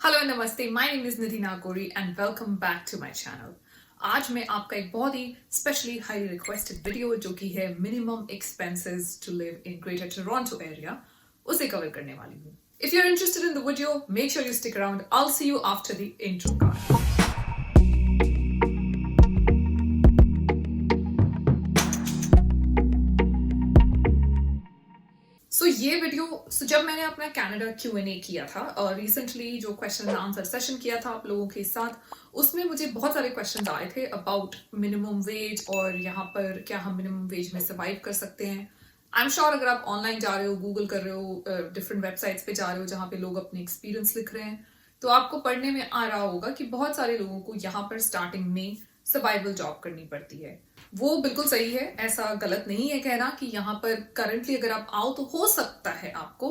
Hello नमस्ते, my name is Nidhi Nagori and welcome back to my channel. आज मैं आपका एक बहुत ही स्पेशली हाईली रिक्वेस्टेड वीडियो जो कि है minimum expenses to live in greater Toronto area, उसे कवर करने वाली हूँ। If you are interested in the video, make sure you stick around. I will see you after the intro card. ये video जब मैंने अपना कनाडा Q&A किया था रिसेंटली, जो क्वेश्चन एंड आंसर सेशन किया था आप लोगों के साथ, उसमें मुझे बहुत सारे क्वेश्चंस आए थे अबाउट मिनिमम वेज और यहाँ पर क्या हम मिनिमम वेज में सर्वाइव कर सकते हैं। आई एम श्योर अगर आप ऑनलाइन जा रहे हो, गूगल कर रहे हो, डिफरेंट वेबसाइट्स पे जा रहे हो जहाँ पे लोग अपने एक्सपीरियंस लिख रहे हैं, तो आपको पढ़ने में आ रहा होगा कि बहुत सारे लोगों को यहाँ पर स्टार्टिंग में सर्वाइवल जॉब करनी पड़ती है। वो बिल्कुल सही है, ऐसा गलत नहीं है कहना कि यहाँ पर करंटली अगर आप आओ तो हो सकता है आपको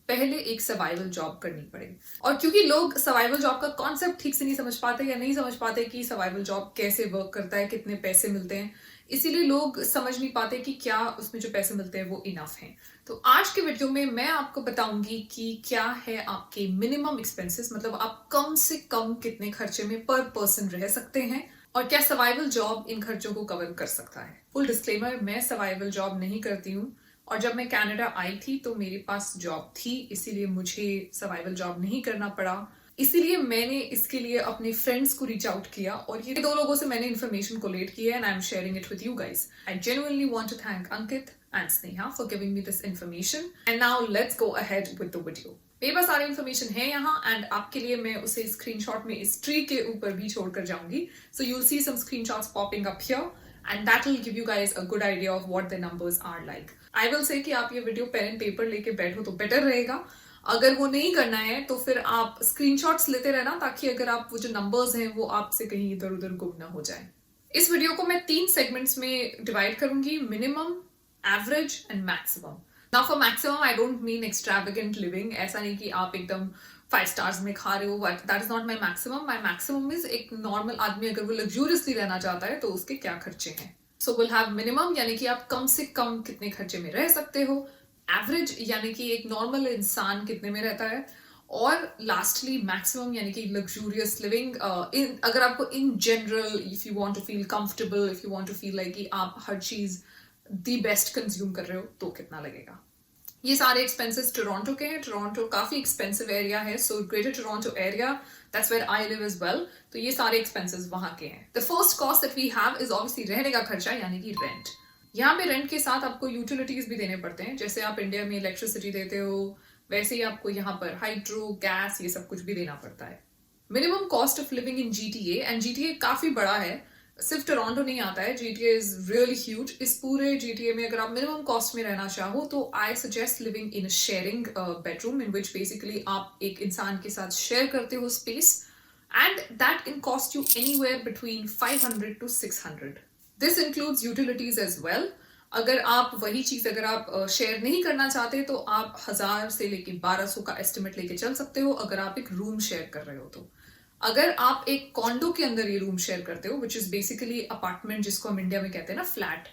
पहले एक सर्वाइवल जॉब करनी पड़े। और क्योंकि लोग सर्वाइवल जॉब का कॉन्सेप्ट ठीक से नहीं समझ पाते या नहीं समझ पाते कि सर्वाइवल जॉब कैसे वर्क करता है, कितने पैसे मिलते हैं, इसीलिए लोग समझ नहीं पाते कि क्या उसमें जो पैसे मिलते हैं वो इनफ हैं। तो आज के वीडियो में मैं आपको बताऊंगी कि क्या है आपके मिनिमम एक्सपेंसेस, मतलब आप कम से कम कितने खर्चे में पर पर्सन रह सकते हैं और क्या सर्वाइवल जॉब इन खर्चों को कवर कर सकता है। फुल डिस्क्लेमर, मैं सर्वाइवल जॉब नहीं करती हूँ और जब मैं कनाडा आई थी तो मेरे पास जॉब थी, इसीलिए मुझे सर्वाइवल जॉब नहीं करना पड़ा। इसीलिए मैंने इसके लिए अपने फ्रेंड्स को रीच आउट किया और ये दो लोगों से मैंने इन्फॉर्मेशन कोलेक्ट की है and I am sharing it with you guys. I genuinely want to thank Ankit and Sneha for giving me this information and now let's go ahead with the video. मेरे पास सारी इन्फॉर्मेशन है यहाँ एंड आपके लिए मैं उसे स्क्रीनशॉट में इस ट्री के ऊपर भी छोड़कर जाऊंगी। So you will see some screenshots popping up here and that will give you guys a good idea of what the numbers are like. I will say कि आप ये वीडियो पेन एंड पेपर लेके बैठो तो better रहेगा। अगर वो नहीं करना है तो फिर आप स्क्रीनशॉट्स लेते रहना, ताकि अगर आप वो जो नंबर्स हैं वो आपसे कहीं इधर उधर गुम ना हो जाए। इस वीडियो को मैं 3 सेगमेंट्स में डिवाइड करूंगी, minimum, average and maximum. Now for maximum I don't mean extravagant living, ऐसा नहीं कि आप एकदम 5 स्टार्स में खा रहे हो, but that is not my maximum. My maximum is एक नॉर्मल आदमी अगर वो लग्जूरियसली रहना चाहता है तो उसके क्या खर्चे हैं। सो विल हैव मिनिमम, यानी कि आप कम से कम कितने खर्चे में रह सकते हो, एवरेज यानी कि एक नॉर्मल इंसान कितने में रहता है, और लास्टली मैक्सिमम यानी कि लग्जूरियस लिविंग। अगर आपको in general, if you want to feel comfortable, if you want to feel like कि आप हर चीज दी बेस्ट कंज्यूम कर रहे हो, तो कितना लगेगा। ये सारे एक्सपेंसेस टोरंटो के हैं। टोरंटो काफी एक्सपेंसिव एरिया है, so greater Toronto area, that's where I live as well. तो ये सारे एक्सपेंसेस वहां के हैं। The first cost that we have is obviously रहने का खर्चा, यानी कि रेंट। यहाँ पे रेंट के साथ आपको यूटिलिटीज भी देने पड़ते हैं। जैसे आप इंडिया में इलेक्ट्रिसिटी देते हो, वैसे ही आपको यहाँ पर हाइड्रो, गैस, ये सब कुछ भी देना पड़ता है। Minimum cost of living in GTA, and GTA काफी बड़ा है, सिर्फ टोरंटो नहीं आता है। GTA is really huge. इस पूरे GTA में अगर आप मिनिमम कॉस्ट में रहना चाहो तो I suggest living in sharing bedroom, in which basically आप एक इंसान के साथ शेयर करते हो space, and that can cost you anywhere between 500 to 600। This includes utilities as well. अगर आप वही चीज अगर आप शेयर नहीं करना चाहते तो आप 1000 से लेके 1200 का एस्टिमेट लेके चल सकते हो अगर आप एक रूम शेयर कर रहे हो तो। अगर आप एक कॉन्डो के अंदर ये रूम शेयर करते हो, विच इज बेसिकली अपार्टमेंट, जिसको हम इंडिया में कहते हैं ना फ्लैट,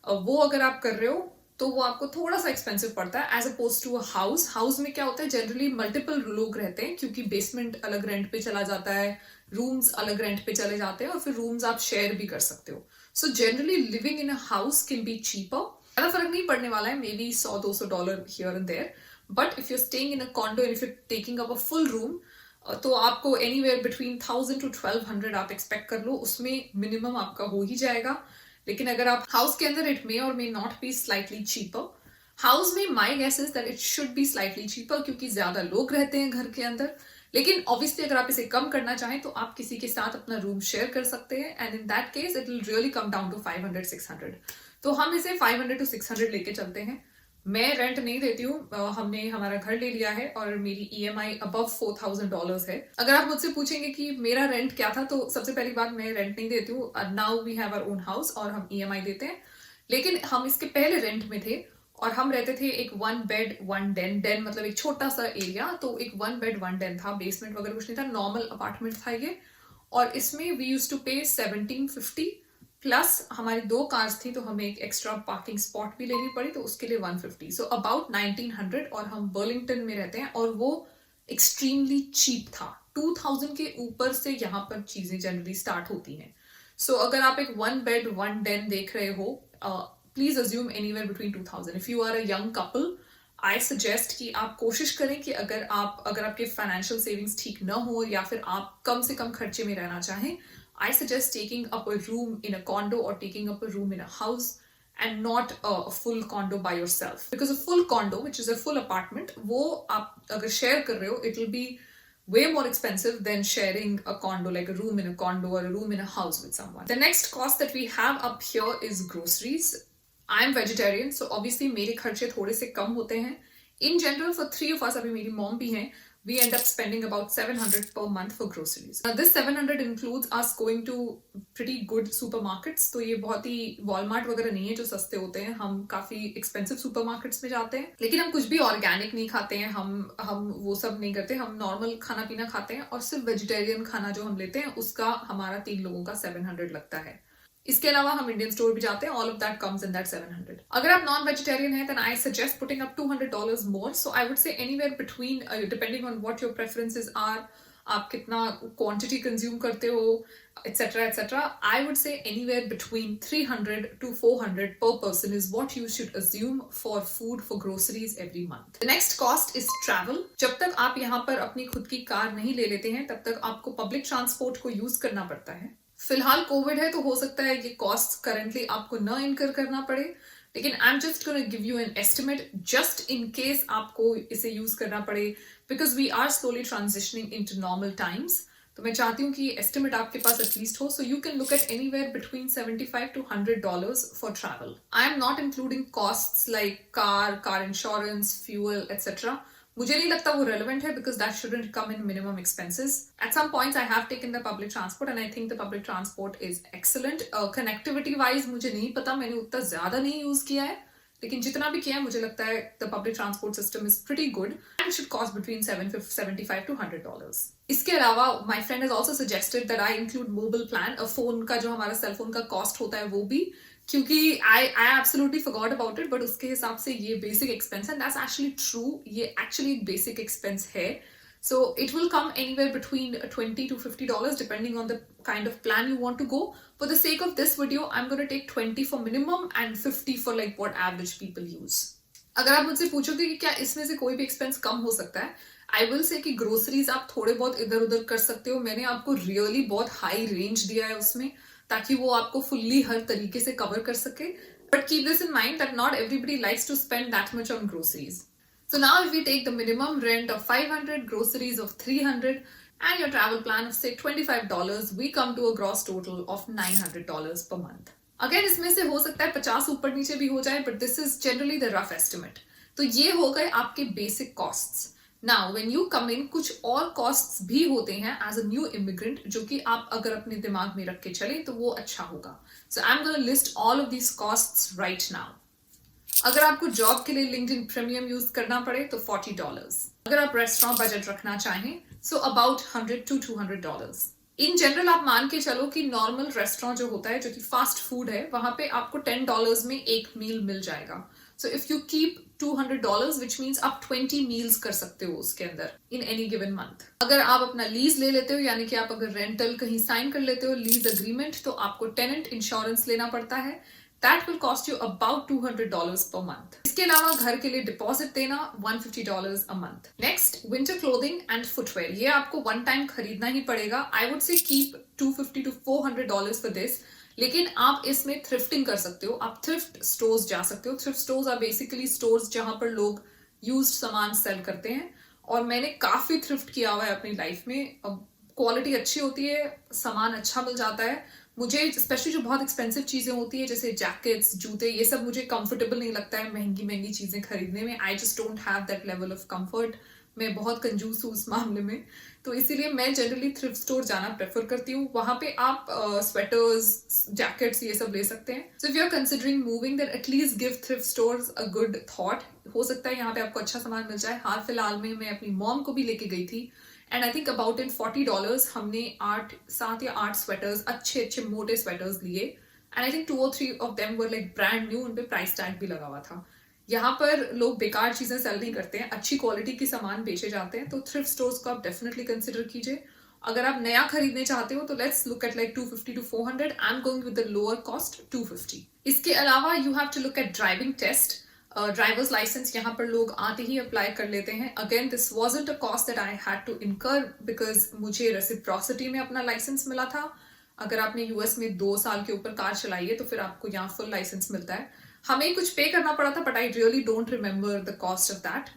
वो अगर आप कर रहे हो तो वो आपको थोड़ा सा एक्सपेंसिव पड़ता है as opposed to a house. House में क्या होता है, जनरली मल्टीपल लोग रहते हैं, क्योंकि बेसमेंट अलग रेंट पे चला जाता है, रूम्स अलग रेंट पे चले जाते हैं और फिर रूम्स आप शेयर भी कर सकते हो। So generally living in a house can be cheaper. ज्यादा फर्क नहीं पड़ने वाला है, maybe $100-200 here and there. But if you staying in a condo and if you taking up a full room, तो आपको एनीवेयर बिटवीन 1000 to 1200 आप expect कर लो, उसमें मिनिमम आपका हो ही जाएगा। लेकिन अगर आप हाउस के अंदर, इट मे और may not be slightly cheaper. House में my guess is that it should be slightly cheaper, क्योंकि ज्यादा लोग रहते हैं घर के अंदर। लेकिन ऑब्वियसली अगर आप इसे कम करना चाहें तो आप किसी के साथ अपना रूम शेयर कर सकते हैं, and in that case it will really come down to 500-600। तो हम इसे 500 to 600 लेके चलते हैं। मैं रेंट नहीं देती हूँ, हमने हमारा घर ले लिया है और मेरी EMI अबव $4000 है। अगर आप मुझसे पूछेंगे कि मेरा रेंट क्या था, तो सबसे पहली बात, मैं रेंट नहीं देती हूँ। Now we have our own house और हम EMI देते हैं। लेकिन हम इसके पहले रेंट में थे और हम रहते थे एक 1 bed 1 den मतलब एक छोटा सा एरिया, तो एक 1 bed 1 den था, बेसमेंट वगैरह कुछ नहीं था, नॉर्मल अपार्टमेंट था ये। और इसमें वी यूज टू पे 1750, प्लस हमारी 2 कार्स थी तो हमें एक एक्स्ट्रा पार्किंग स्पॉट भी लेनी पड़ी, तो उसके लिए 150, सो अबाउट 1900। और हम बर्लिंगटन में रहते हैं और वो एक्सट्रीमली चीप था। 2000 के ऊपर से यहाँ पर चीजें जनरली स्टार्ट होती हैं. सो अगर आप एक 1 बेड 1 den देख रहे हो, please assume anywhere between 2000. If you are a young couple, I suggest कि आप कोशिश करें कि अगर आपके फाइनेंशियल सेविंग्स ठीक न हो या फिर आप कम से कम खर्चे में रहना चाहें, I suggest taking up a room in a condo और taking up a room in a house and not a full condo by yourself, because a full condo, which is a full apartment, वो आप अगर share कर रहे हो, it will be way more expensive than sharing a condo, like a room in a condo or a room in a house with someone. The next cost that we have up here is groceries. I'm vegetarian, so obviously मेरे खर्चे थोड़े से कम होते हैं. In general, for 3 of us, अभी मेरी mom भी हैं, we end up spending about 700 per month for groceries. Now, this 700 includes us going to pretty good supermarkets. तो ये बहुत ही Walmart वगैरह नहीं है जो सस्ते होते हैं. हम काफी expensive supermarkets में जाते हैं, लेकिन हम कुछ भी organic नहीं खाते हैं. हम वो सब नहीं करते. हम normal खाना पीना खाते हैं और सिर्फ vegetarian खाना जो हम लेते हैं उसका हमारा 3 लोगों का 700 लगता है. इसके अलावा हम इंडियन स्टोर भी जाते हैं. All of that comes in that 700. अगर आप नॉन वेजिटेरियन हैं, then I suggest putting up $200 more. So I would say anywhere between, depending on what your preferences are, आप कितना क्वांटिटी कंज्यूम करते हो, etc etc, I would say anywhere between 300 to 400 per person is what you should assume for food, for groceries every month. The next cost is travel. जब तक आप यहाँ पर अपनी खुद की कार नहीं ले लेते हैं, तब तक आपको पब्लिक ट्रांसपोर्ट को यूज करना पड़ता है. फिलहाल कोविड है तो हो सकता है ये कॉस्ट करंटली आपको न इनकर करना पड़े, लेकिन I am just gonna give you an estimate just in case आपको इसे यूज करना पड़े, because we are slowly transitioning into normal times. तो मैं चाहती हूँ कि ये एस्टिमेट आपके पास एटलीस्ट हो, so you can look at anywhere between $75 to $100 for travel. I am not including costs like car insurance, fuel etcetera. मुझे नहीं लगता वो रेलेवेंट है, because that shouldn't come in minimum expenses. At some points I have taken the public transport and I think the public transport is excellent. Connectivity wise मुझे नहीं पता, मैंने उतना ज्यादा नहीं यूज किया है, लेकिन जितना भी किया है मुझे लगता है the public transport system is pretty good and should cost between $75 to $100. इसके अलावा my friend has also suggested that I include mobile plan. Phone का जो हमारा सेल फोन का कॉस्ट होता है वो भी, क्योंकि I absolutely forgot about it, but उसके हिसाब से ये बेसिक एक्सपेंस है. दैट्स एक्चुअली ट्रू, ये एक्चुअली एक बेसिक एक्सपेंस है. So it will come anywhere between $20 to $50 depending on the kind of plan you want to go. For the sake of this video, I'm going to take 20 for minimum and 50 for like what average people use. अगर आप मुझसे पूछोगे कि क्या इसमें से कोई भी एक्सपेंस कम हो सकता है, आई विल से कि ग्रोसरीज आप थोड़े बहुत इधर उधर कर सकते हो. मैंने आपको रियली बहुत हाई रेंज दिया है उसमें, ताकि वो आपको फुल्ली हर तरीके से कवर कर सके. But keep this in mind that not everybody likes to spend that much on groceries. So now if we take the minimum rent of 500, groceries of 300 and your travel plan of say $25, we come to a gross total of $900 per month. Again, इसमें से हो सकता है 50 ऊपर नीचे भी हो जाए, but this is generally the rough estimate. तो ये हो गए आपके basic costs. Now when you come in, कुछ और costs भी होते हैं as a new immigrant, जो कि आप अगर अपने दिमाग में रख के चले तो वो अच्छा होगा. So I'm going to list all of these costs right now. अगर आपको जॉब के लिए लिंक्डइन प्रीमियम यूज करना पड़े तो $40. अगर आप रेस्टोरेंट बजट रखना चाहें, so about $100 to $200. In general आप मान के चलो कि नॉर्मल रेस्टोरेंट जो होता है, जो कि फास्ट फूड है, वहां पे आपको $10 में एक मील मिल जाएगा. सो if you keep $200, which means आप 20 मील्स कर सकते हो उसके अंदर इन एनी गिवन मंथ. अगर आप अपना लीज ले लेते हो, यानी कि आप अगर रेंटल कहीं साइन कर लेते हो, लीज अग्रीमेंट, तो आपको टेनेंट इंश्योरेंस लेना पड़ता है. That will cost you about $200 per month. इसके अलावा घर के लिए डिपॉजिट देना $150 a month. Next, winter clothing and footwear. ये आपको one time खरीदना ही पड़ेगा. I would say keep $250 to $400 for this. लेकिन आप इसमें thrifting कर सकते हो. आप thrift stores जा सकते हो. Thrift stores are basically stores जहां पर लोग used सामान sell करते हैं. और मैंने काफी thrift किया हुआ है अपनी लाइफ में. क्वालिटी अच्छी होती है, सामान अच्छा मिल जाता है. मुझे स्पेशली जो बहुत एक्सपेंसिव चीजें होती है, जैसे जैकेट्स, जूते, ये सब मुझे कंफर्टेबल नहीं लगता है महंगी चीजें खरीदने में. I just don't have that level of comfort. मैं बहुत कंजूस हूँ उस मामले में, तो इसीलिए मैं जनरली थ्रिफ्ट स्टोर जाना प्रेफर करती हूँ. वहां पे आप स्वेटर्स, जैकेट्स, ये सब ले सकते हैं. So if you are considering moving, then at least give thrift stores a good thought. हो सकता है यहाँ पे आपको अच्छा सामान मिल जाए. हाल फिलहाल में मैं अपनी मॉम को भी लेके गई थी, and I think about in $40 हमने 7 या 8 स्वेटर्स, अच्छे मोटे स्वेटर्स लिए. And I think 2 or 3 of them were like brand new, उन पे प्राइस टैग भी लगा हुआ था. यहाँ पर लोग बेकार चीजें सेल नहीं करते हैं, अच्छी क्वालिटी के सामान बेचे जाते हैं, तो थ्रिफ्ट स्टोर्स को आप डेफिनेटली कंसिडर कीजिए। अगर आप नया खरीदने चाहते हो तो let's look at like 250 to 400। I am going with the lower cost 250। इसके अलावा you have to look at driving test. Drivers license यहाँ पर लोग आते ही अप्लाई कर लेते हैं। Again this wasn't a cost that I had to incur because मुझे रेसिप्रोसिटी में अपना लाइसेंस मिला था। अगर आपने यूएस में 2 साल के ऊपर कार चलाई है तो फिर आपको यहाँ फुल लाइसेंस मिलता है। हमें कुछ पे करना पड़ा था but I really don't remember the cost of that.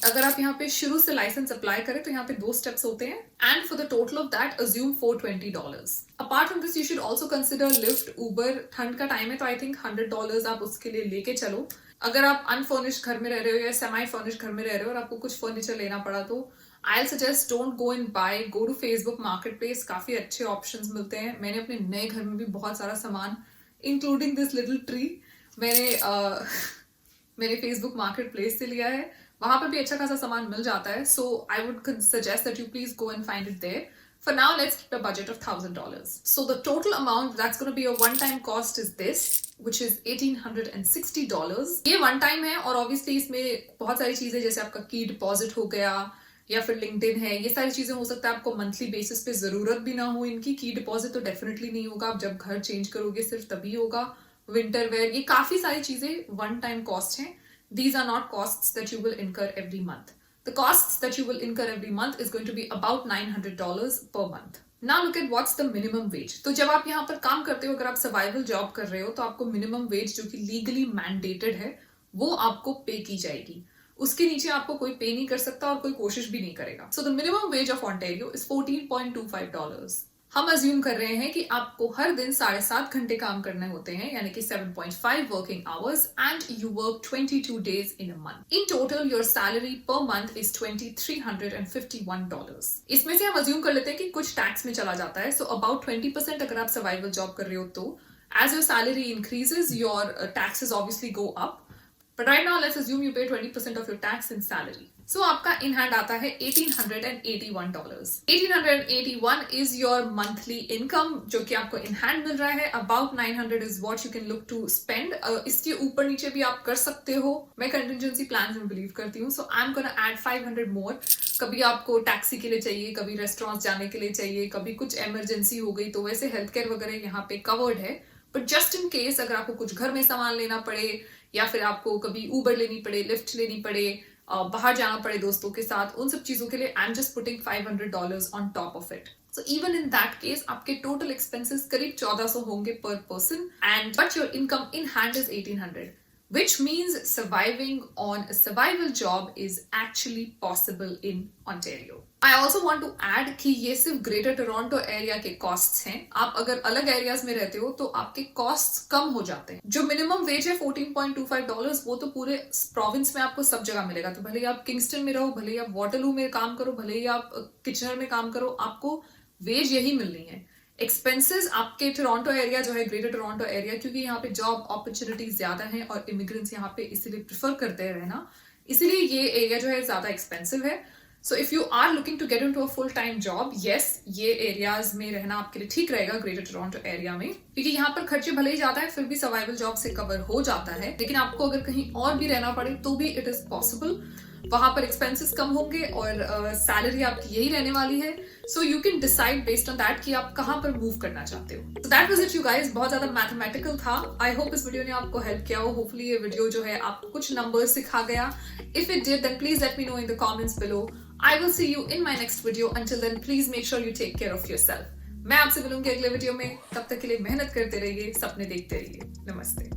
अगर आप यहाँ पे शुरू से लाइसेंस अप्लाई करें तो यहाँ पे 2 स्टेप्स होते हैं and for the total of that assume $420। Apart from this you should also consider Lyft, Uber. ठंड का टाइम है तो आई थिंक $100 आप उसके लिए लेके चलो। अगर आप अनफर्निश्ड घर में रह रहे हो या सेमी फर्निश्ड घर में रह रहे हो और आपको कुछ फर्नीचर लेना पड़ा तो I suggest don't go in buy, go to Facebook marketplace. काफी अच्छे ऑप्शंस मिलते हैं। मैंने अपने नए घर में भी बहुत सारा सामान इंक्लूडिंग दिस लिटिल ट्री मैंने फेसबुक मार्केट प्लेस से लिया है। वहां पर भी अच्छा खासा सामान मिल जाता है। So I would suggest that you please go and find it there. For now, let's keep a budget of $1,000. So the total amount that's going to be a one-time cost is this, which is $1,860. ये one time है और obviously इसमें बहुत सारी चीजें जैसे आपका की डिपॉजिट हो गया या फिर लिंक्डइन है, ये सारी चीजें हो सकता है आपको मंथली बेसिस पे जरूरत भी ना हो इनकी। की डिपॉजिट तो डेफिनेटली नहीं होगा, आप जब घर चेंज करोगे सिर्फ तभी होगा। विंटर वेयर, ये काफी सारी चीजें वन टाइम कॉस्ट हैं। These are not costs that you will incur every month. The costs that you will incur every month is going to be about $900 per month. Now look at what's the minimum wage. तो जब आप यहाँ पर काम करते हो, अगर आप सर्वाइवल जॉब कर रहे हो तो आपको मिनिमम वेज जो कि लीगली मैंडेटेड है वो आपको पे की जाएगी। उसके नीचे आपको कोई पे नहीं कर सकता और कोई कोशिश भी नहीं करेगा। So the minimum wage of Ontario is $14.25. हम अज्यूम कर रहे हैं कि आपको हर दिन 7.5 घंटे काम करने होते हैं, यानी कि 7.5 working hours and you work 22 days in a month. In total your salary per month is $2,351। इसमें से हम अज्यूम कर लेते हैं कि कुछ टैक्स में चला जाता है। सो अबाउट 20% अगर आप सर्वाइवल जॉब कर रहे हो तो as your salary increases your taxes obviously go up. But right now, let's assume you pay 20% of your tax in salary. So आपका in hand आता है $1,881. 1,881 is your monthly income जो कि आपको in hand मिल रहा है। About 900 is what you can look to spend. इसके ऊपर नीचे भी आप कर सकते हो। मैं contingency plans में believe करती हूँ। So I'm gonna add 500 more. कभी आपको टैक्सी के लिए चाहिए, कभी रेस्टोरेंट जाने के लिए चाहिए, कभी कुछ इमरजेंसी हो गई तो वैसे हेल्थ केयर वगैरह यहाँ पे कवर्ड है। बट जस्ट इन केस अगर आपको कुछ घर में सामान लेना पड़े या फिर आपको कभी उबर लेनी पड़े, लिफ्ट लेनी पड़े, बाहर जाना पड़े दोस्तों के साथ, उन सब चीजों के लिए आई am just putting $500 on top of it. So even in that case आपके टोटल एक्सपेंसेस करीब 1400 होंगे पर person and but your income in hand is 1800, which means surviving on a survival job is actually possible in Ontario. I also want to add कि ये सिर्फ greater Toronto area के costs हैं। आप अगर अलग एरियाज में रहते हो तो आपके कॉस्ट्स कम हो जाते हैं। जो मिनिमम वेज है $14.25 वो तो पूरे प्रोविंस में आपको सब जगह मिलेगा। तो भले ही आप किंगस्टन में रहो, भले ही आप वाटरलू में काम करो, भले ही आप किचनर में काम करो, आपको वेज यही मिलनी है। एक्सपेंसेस आपके टोरंटो एरिया जो है, ग्रेटर टोरंटो एरिया, क्योंकि यहाँ पे जॉब अपॉर्चुनिटीज ज्यादा हैं और इमिग्रेंट्स यहाँ पे इसीलिए प्रेफर करते हैं रहना, इसीलिए ये एरिया जो है ज्यादा एक्सपेंसिव है। So if you are looking to get into a full time job, yes ये एरियाज में रहना आपके लिए ठीक रहेगा ग्रेटर टोरंटो एरिया में, क्योंकि यहाँ पर खर्चे भले ही ज्यादा है फिर भी सर्वाइवल जॉब से कवर हो जाता है। लेकिन आपको अगर कहीं और भी रहना पड़े तो भी इट इज पॉसिबल। वहां पर एक्सपेंसेस कम होंगे और सैलरी आपकी यही रहने वाली है। सो you can decide based on that कि आप कहां पर मूव करना चाहते हो। So that was it you guys, बहुत ज्यादा मैथमेटिकल था। आई होप इस वीडियो ने आपको हेल्प किया हो। होपफुली ये वीडियो जो है आपको कुछ नंबर्स सिखा गया। If it did then please let me know in the comments below. I will see you in my next video. Until then please make sure you take care of yourself. मैं आपसे मिलूंगी अगले video में। तब तक के लिए मेहनत करते रहिए, सपने देखते रहिए। नमस्ते।